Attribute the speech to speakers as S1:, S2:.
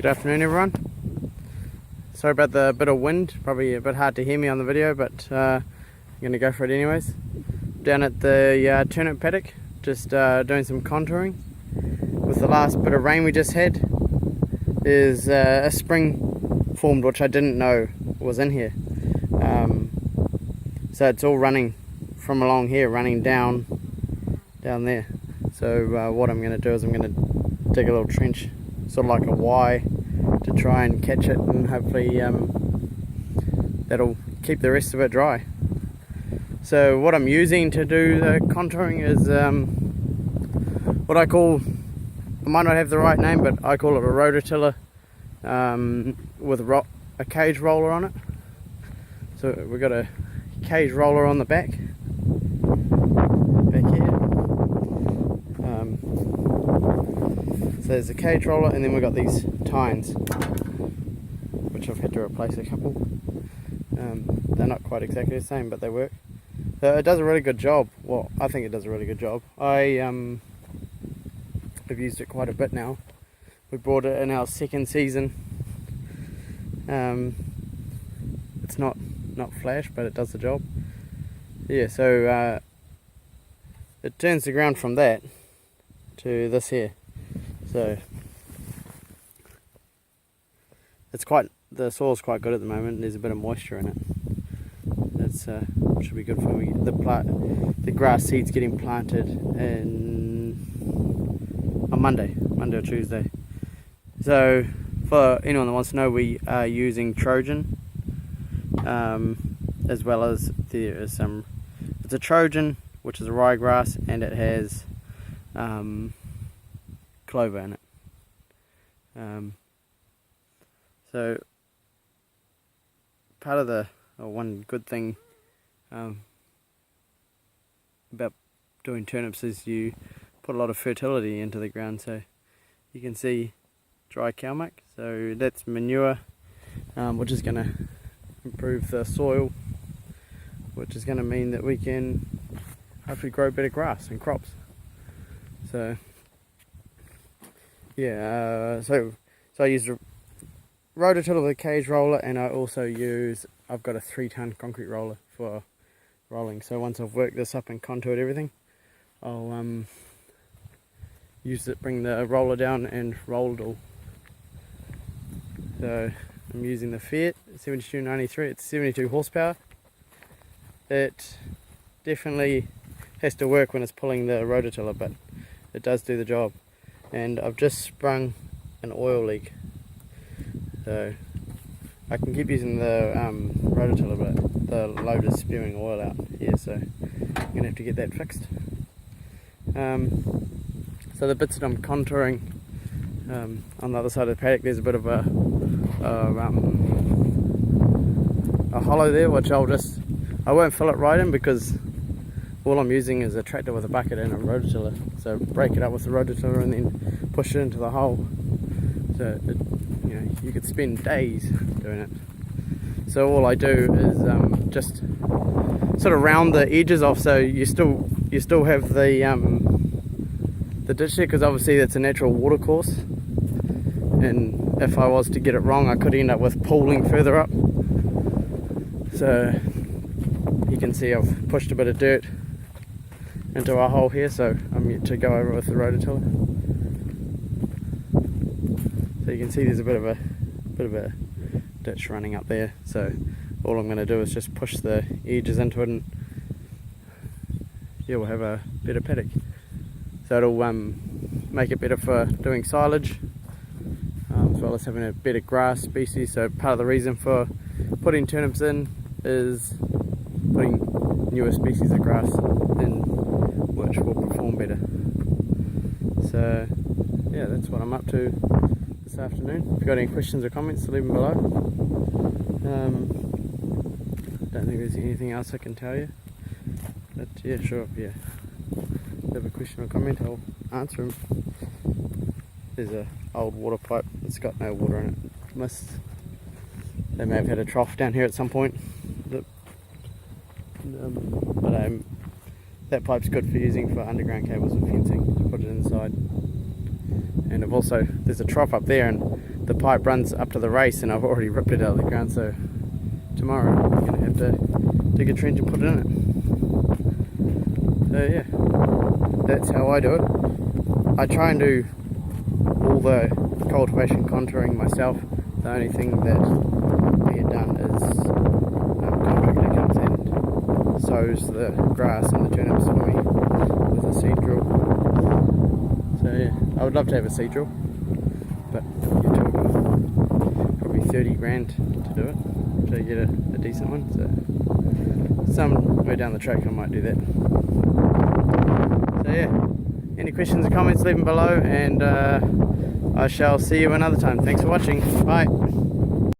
S1: Good afternoon, everyone. Sorry about the bit of wind, probably a bit hard to hear me on the video, but I'm going to go for it anyways. Down at the turnip paddock, just doing some contouring. With the last bit of rain we just had, is a spring formed which I didn't know was in here. So it's all running from along here, running down there. So what I'm going to do is I'm going to dig a little trench, sort of like a Y, to try and catch it, and hopefully that'll keep the rest of it dry. So what I'm using to do the contouring is what I call, I might not have the right name, but I call it a rototiller with a cage roller on it. So we've got a cage roller on the back here. So there's a cage roller, and then we've got these tines, which I've had to replace a couple. They're not quite exactly the same, but they work. So it does a really good job. Well, I think it does a really good job. I've used it quite a bit now. We bought it in our second season. It's not flash, but it does the job. Yeah, so it turns the ground from that to this here. So it's the soil's quite good at the moment. There's a bit of moisture in it. That's should be good for me. The grass seeds getting planted on Monday or Tuesday. So for anyone that wants to know, we are using Trojan, as well as there is some. It's a Trojan, which is a ryegrass, and it has clover in it. So part of one good thing about doing turnips is you put a lot of fertility into the ground. So you can see dry cow muck, so that's manure, which is going to improve the soil, which is going to mean that we can hopefully grow better grass and crops. So yeah, so I used a rototiller with a cage roller, and I've got a 3-ton concrete roller for rolling. So once I've worked this up and contoured everything, I'll bring the roller down and roll it all. So I'm using the Fiat 7293. It's 72 horsepower. It definitely has to work when it's pulling the rototiller, but it does do the job. And I've just sprung an oil leak. So I can keep using the rototiller, but the loader's spewing oil out here, so I'm going to have to get that fixed. So the bits that I'm contouring on the other side of the paddock, there's a bit of a hollow there, which I won't fill it right in, because all I'm using is a tractor with a bucket and a rototiller. So break it up with the rototiller and then push it into the hole. So you could spend days doing it. So all I do is just sort of round the edges off, so you still have the ditch there, because obviously that's a natural water course. And if I was to get it wrong, I could end up with pooling further up. So you can see I've pushed a bit of dirt into our hole here, so I'm yet to go over it with the rototiller. So you can see there's a bit of a ditch running up there. So all I'm going to do is just push the edges into it, and yeah, we'll have a better paddock. So it'll make it better for doing silage, as well as having a better grass species. So part of the reason for putting turnips in is putting newer species of grass in, which will perform better. So yeah, that's what I'm up to this afternoon. If you've got any questions or comments, leave them below. Don't think there's anything else I can tell you, but yeah, sure, yeah. If you have a question or comment, I'll answer them. There's an old water pipe that's got no water in it. Missed. They may have had a trough down here at some point. But that pipe's good for using for underground cables and fencing, to put it inside. And there's a trough up there, and the pipe runs up to the race, and I've already ripped it out of the ground, so tomorrow I'm going to have to dig a trench and put it in it. So yeah, that's how I do it. I try and do all the cultivation contouring myself. The only thing that I get done is contractor comes in, sows the grass and the turnips for me with a seed drill. So yeah, I would love to have a seed drill, but you're talking probably 30 grand to do it, to get a decent one. So somewhere down the track I might do that. So yeah, any questions or comments, leave them below, and I shall see you another time. Thanks for watching. Bye.